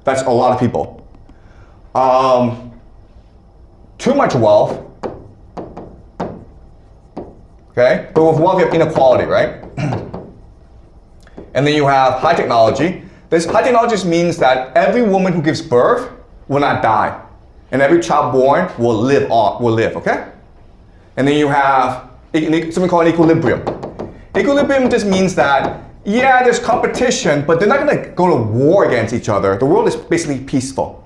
That's a lot of people. Too much wealth. Okay? But with wealth, you have inequality, right? And then you have high technology. This high technology means that every woman who gives birth will not die. And every child born will live, okay? And then you have something called an equilibrium. Equilibrium just means that, yeah, there's competition, but they're not gonna go to war against each other. The world is basically peaceful,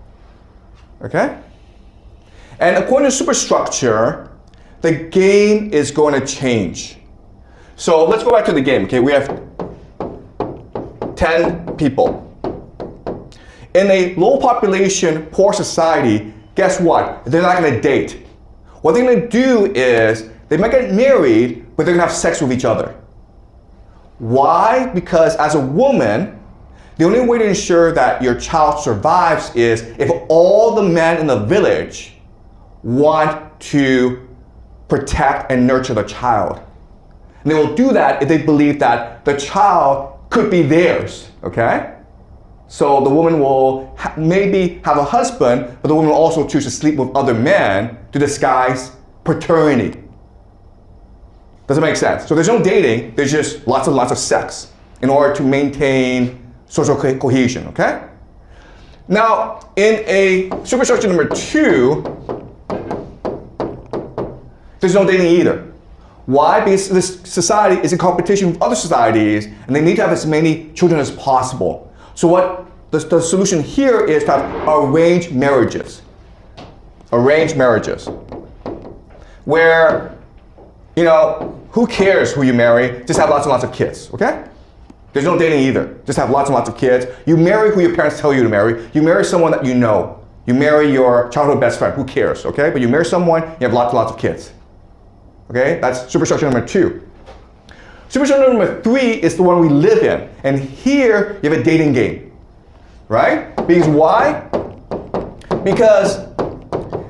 okay? And according to superstructure, the game is going to change. So let's go back to the game, okay? We have 10 people. In a low population, poor society, guess what? They're not gonna date. What they're gonna do is, they might get married, but they're gonna have sex with each other. Why? Because as a woman, the only way to ensure that your child survives is if all the men in the village want to protect and nurture the child. And they will do that if they believe that the child could be theirs, okay? So the woman will maybe have a husband, but the woman will also choose to sleep with other men to disguise paternity. Does it make sense? So there's no dating, there's just lots and lots of sex in order to maintain social cohesion, okay? Now, in a superstructure number 2, there's no dating either. Why? Because this society is in competition with other societies and they need to have as many children as possible. So what the solution here is to have arranged marriages. Arranged marriages. Where, you know, who cares who you marry? Just have lots and lots of kids, okay? There's no dating either. Just have lots and lots of kids. You marry who your parents tell you to marry. You marry someone that you know. You marry your childhood best friend. Who cares, okay? But you marry someone, you have lots and lots of kids. Okay, that's superstructure number 2. Superstructure number 3 is the one we live in. And here, you have a dating game, right? Because why? Because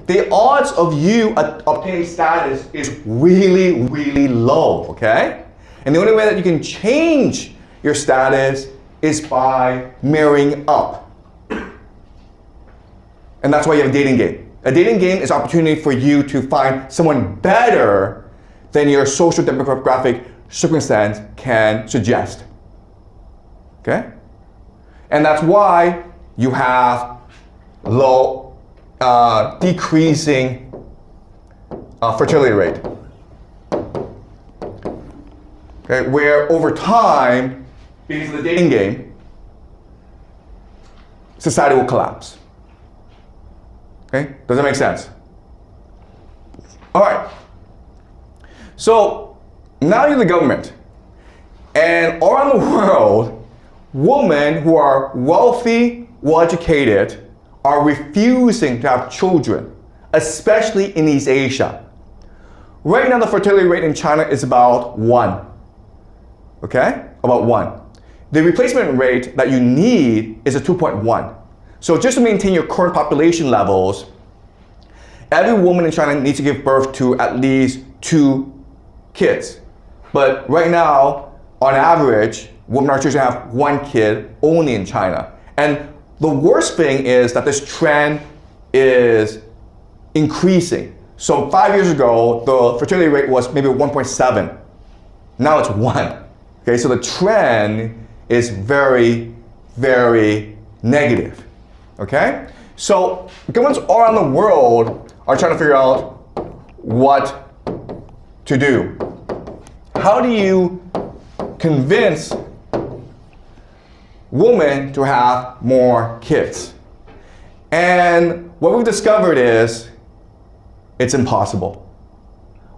the odds of you obtaining status is really, really low, okay? And the only way that you can change your status is by marrying up. And that's why you have a dating game. A dating game is an opportunity for you to find someone better than your social demographic circumstance can suggest. Okay? And that's why you have low, decreasing fertility rate. Okay? Where over time, because of the dating game, society will collapse. Okay? Does that make sense? All right. So now you're the government. And all around the world, women who are wealthy, well-educated, are refusing to have children, especially in East Asia. Right now, the fertility rate in China is about 1. Okay? About 1. The replacement rate that you need is a 2.1. So just to maintain your current population levels, every woman in China needs to give birth to at least 2 kids. But right now, on average, women are choosing to have 1 kid only in China. And the worst thing is that this trend is increasing. So 5 years ago, the fertility rate was maybe 1.7. Now it's 1. Okay, so the trend is very, very negative. Okay? So governments all around the world are trying to figure out what to do. How do you convince women to have more kids? And what we've discovered is it's impossible.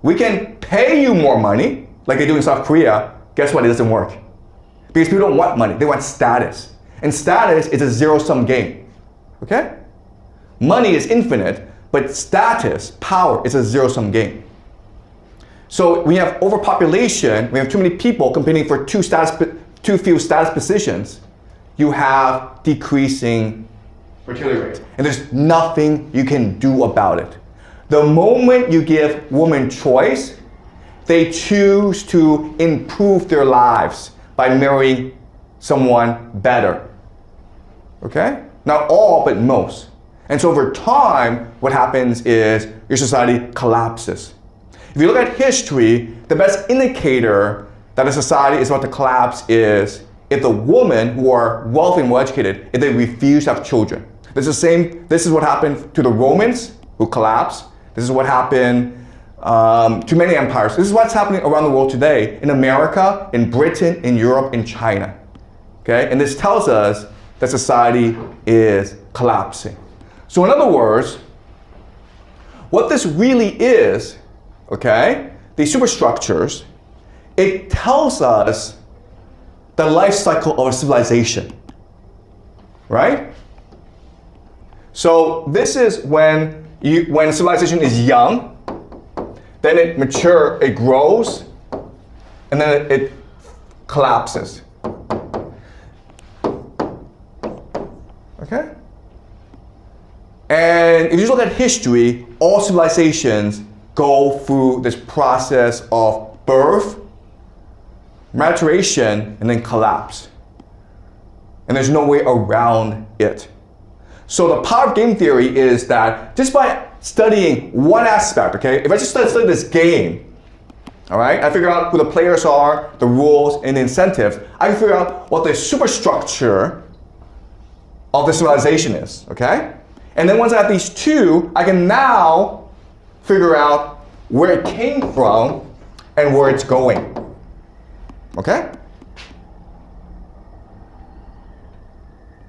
We can pay you more money, like they do in South Korea. Guess what? It doesn't work. Because people don't want money, they want status. And status is a zero-sum game. Okay? Money is infinite, but status, power, is a zero-sum game. So we have overpopulation, we have too many people competing for too few status positions, you have decreasing fertility rates. And there's nothing you can do about it. The moment you give women choice, they choose to improve their lives by marrying someone better. Okay? Not all, but most. And so over time, what happens is your society collapses. If you look at history, the best indicator that a society is about to collapse is if the women who are wealthy and well educated, if they refuse to have children. This is what happened to the Romans who collapsed. This is what happened to many empires. This is what's happening around the world today, in America, in Britain, in Europe, in China. Okay? And this tells us that society is collapsing. So in other words, what this really is, okay, these superstructures, it tells us the life cycle of a civilization, right? So this is when a civilization is young, then it matures, it grows, and then it collapses. Okay? And if you look at history, all civilizations go through this process of birth, maturation, and then collapse. And there's no way around it. So the power of game theory is that just by studying one aspect, okay, if I just study this game, all right, I figure out who the players are, the rules, and the incentives, I can figure out what the superstructure of the civilization is, okay? And then once I have these two, I can now figure out where it came from and where it's going. Okay?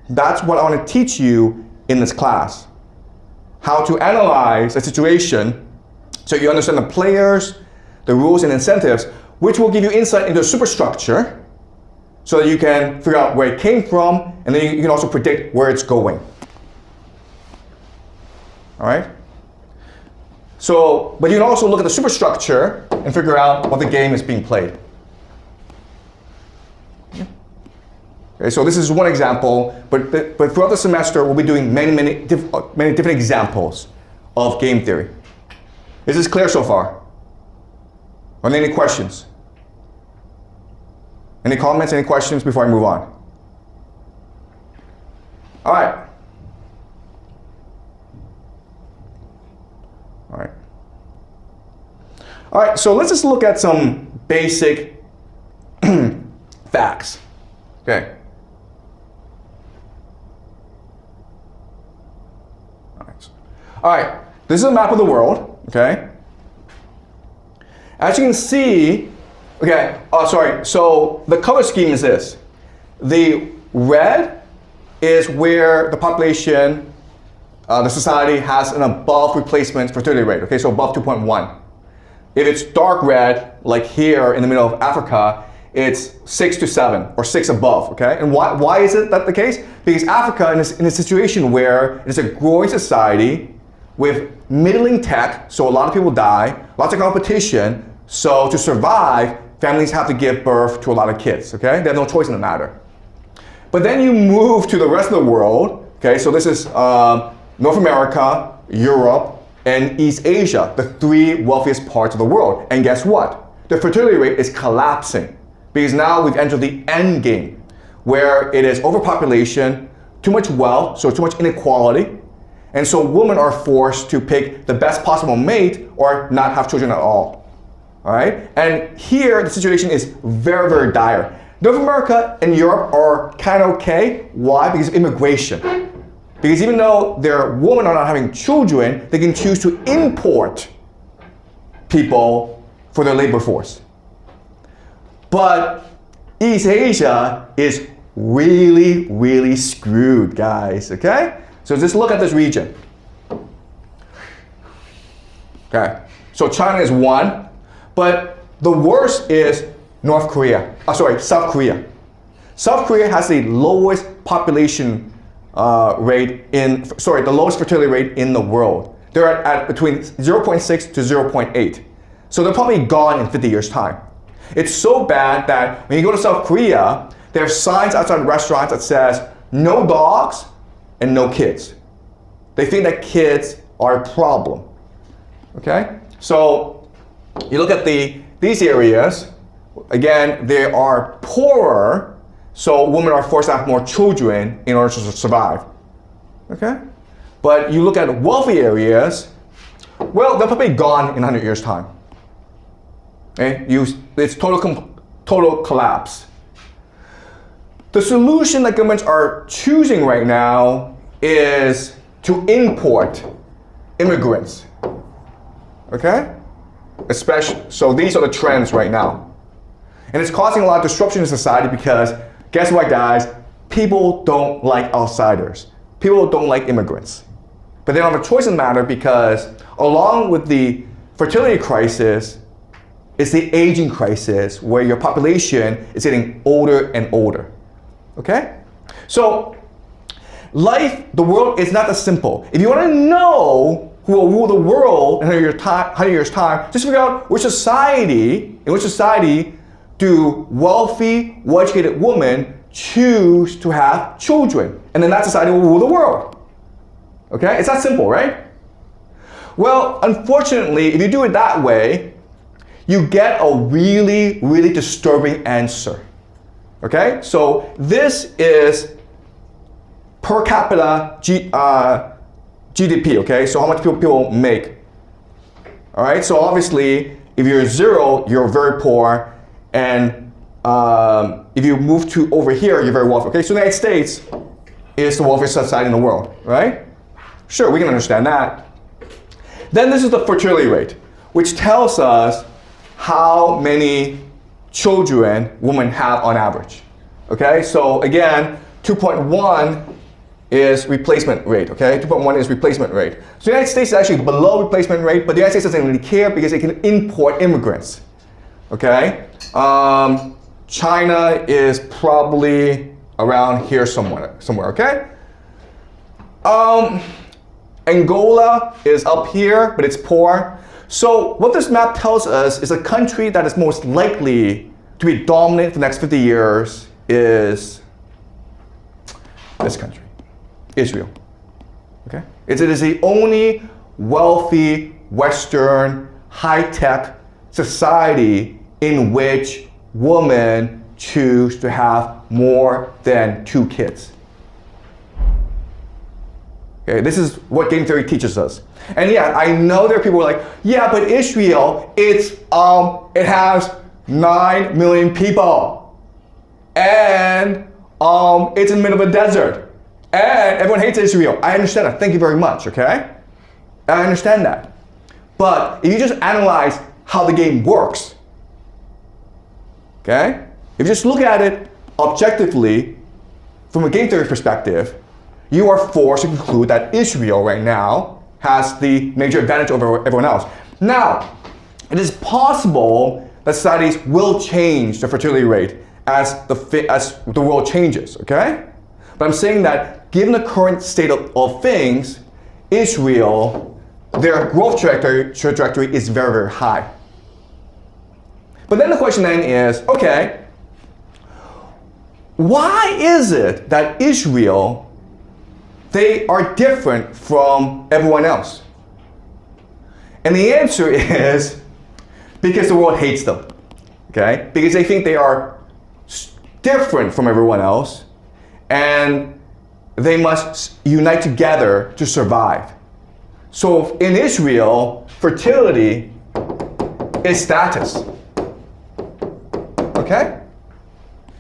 That's what I want to teach you in this class. How to analyze a situation so you understand the players, the rules and incentives, which will give you insight into the superstructure so that you can figure out where it came from, and then you can also predict where it's going. All right? So, but you can also look at the superstructure and figure out what the game is being played. Okay, so this is one example, but throughout the semester we'll be doing many different examples of game theory. Is this clear so far? Are there any questions? Any comments, any questions before I move on? All right. All right. All right, so let's just look at some basic facts. Okay. All right, this is a map of the world, okay? As you can see, okay, so the color scheme is this. The red is where the population, the society has an above replacement fertility rate, okay, so above 2.1. If it's dark red, like here in the middle of Africa, it's 6 to 7, or 6 above, okay? And why is it that the case? Because Africa is in a situation where it is a growing society with middling tech, so a lot of people die, lots of competition, so to survive, families have to give birth to a lot of kids, okay? They have no choice in the matter. But then you move to the rest of the world, okay? So this is North America, Europe, and East Asia, the 3 wealthiest parts of the world. And guess what? The fertility rate is collapsing because now we've entered the end game where it is overpopulation, too much wealth, so too much inequality. And so women are forced to pick the best possible mate or not have children at all. All right? And here the situation is very, very dire. North America and Europe are kind of okay. Why? Because of immigration. Because even though their women are not having children, they can choose to import people for their labor force. But East Asia is really, really screwed, guys, okay? So just look at this region. Okay, so China is 1, but the worst is South Korea. South Korea has the lowest population the lowest fertility rate in the world. They're at between 0.6 to 0.8. So they're probably gone in 50 years' time. It's so bad that when you go to South Korea, they have signs outside restaurants that says, no dogs and no kids. They think that kids are a problem. Okay? So you look at these areas, again, they are poorer, so women are forced to have more children in order to survive. Okay? But you look at wealthy areas, well, they're probably gone in 100 years' time. Okay? It's total collapse. The solution that governments are choosing right now is to import immigrants. Okay? So these are the trends right now. And it's causing a lot of disruption in society because, guess what, guys? People don't like outsiders. People don't like immigrants. But they don't have a choice in the matter because along with the fertility crisis is the aging crisis where your population is getting older and older. Okay? So the world is not that simple. If you want to know who will rule the world in 100 years' time, just figure out in which society do wealthy, well-educated women choose to have children, and then that society will rule the world. Okay? It's that simple, right? Well, unfortunately, if you do it that way, you get a really, really disturbing answer. Okay? So this is per capita GDP, okay? So how much people make. All right? So obviously, if you're 0, you're very poor, and if you move to over here, you're very wealthy. Okay, so the United States is the wealthiest society in the world, right? Sure, we can understand that. Then this is the fertility rate, which tells us how many children women have on average. Okay, so again, 2.1 is replacement rate, okay? 2.1 is replacement rate. So the United States is actually below replacement rate, but the United States doesn't really care because it can import immigrants, okay? China is probably around here somewhere, okay? Angola is up here, but it's poor. So what this map tells us is a country that is most likely to be dominant for the next 50 years is this country, Israel, okay? It is the only wealthy, Western, high-tech society in which women choose to have more than 2 kids. Okay, this is what game theory teaches us. And yeah, I know there are people who are like, yeah, but Israel, it has 9 million people. And it's in the middle of a desert. And everyone hates Israel. I understand that. Thank you very much, okay? I understand that. But if you just analyze how the game works, okay? If you just look at it objectively from a game theory perspective, you are forced to conclude that Israel right now has the major advantage over everyone else. Now, it is possible that societies will change the fertility rate as the world changes, okay? But I'm saying that given the current state of things, Israel, their growth trajectory is very, very high. But then the question then is, okay, why is it that Israel, they are different from everyone else? And the answer is because the world hates them, okay? Because they think they are different from everyone else and they must unite together to survive. So in Israel, fertility is status, okay?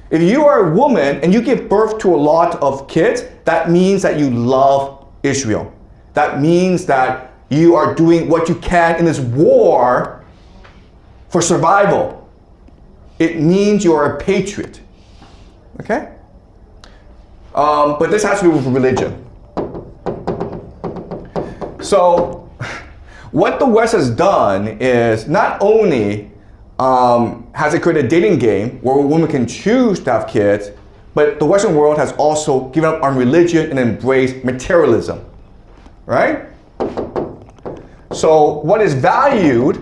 If you are a woman and you give birth to a lot of kids, that means that you love Israel. That means that you are doing what you can in this war for survival. It means you are a patriot, okay? But this has to do with religion. So what the West has done is not only has it created a dating game where a woman can choose to have kids, but the Western world has also given up on religion and embraced materialism, right? So what is valued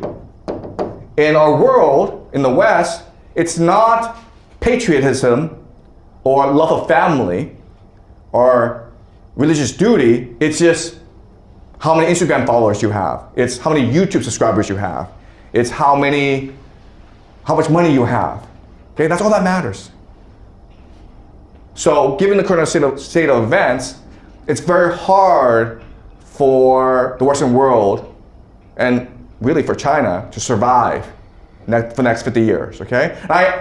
in our world, in the West, it's not patriotism or love of family or religious duty, it's just how many Instagram followers you have. It's how many YouTube subscribers you have. It's how much money you have. Okay, that's all that matters. So given the current state of events, it's very hard for the Western world and really for China to survive for the next 50 years, okay?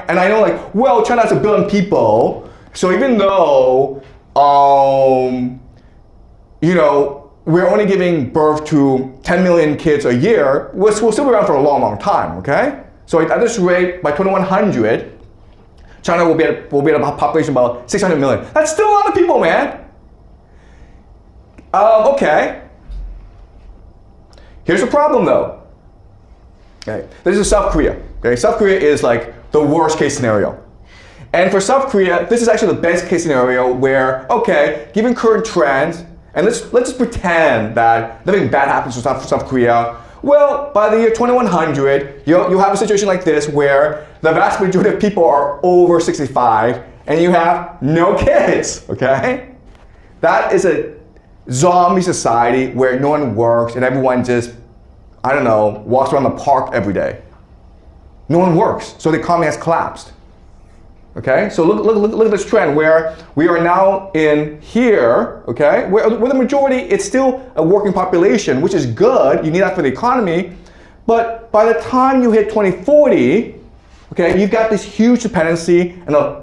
And I know like, well, China has 1 billion people, so even though, you know, we're only giving birth to 10 million kids a year, we'll still be around for a long, long time, okay? So at this rate, by 2100, China will be at a population of about 600 million. That's still a lot of people, man. Okay. Here's the problem though. Okay, this is South Korea. Okay, South Korea is like the worst case scenario. And for South Korea, this is actually the best case scenario where, okay, given current trends, and let's just pretend that nothing bad happens to South Korea. Well, by the year 2100, you'll have a situation like this where the vast majority of people are over 65 and you have no kids, okay? That is a zombie society where no one works and everyone just, I don't know, walks around the park every day. No one works, so the economy has collapsed. Okay, so look at this trend where we are now in here, okay, where the majority, it's still a working population, which is good, you need that for the economy, but by the time you hit 2040, okay, you've got this huge dependency and a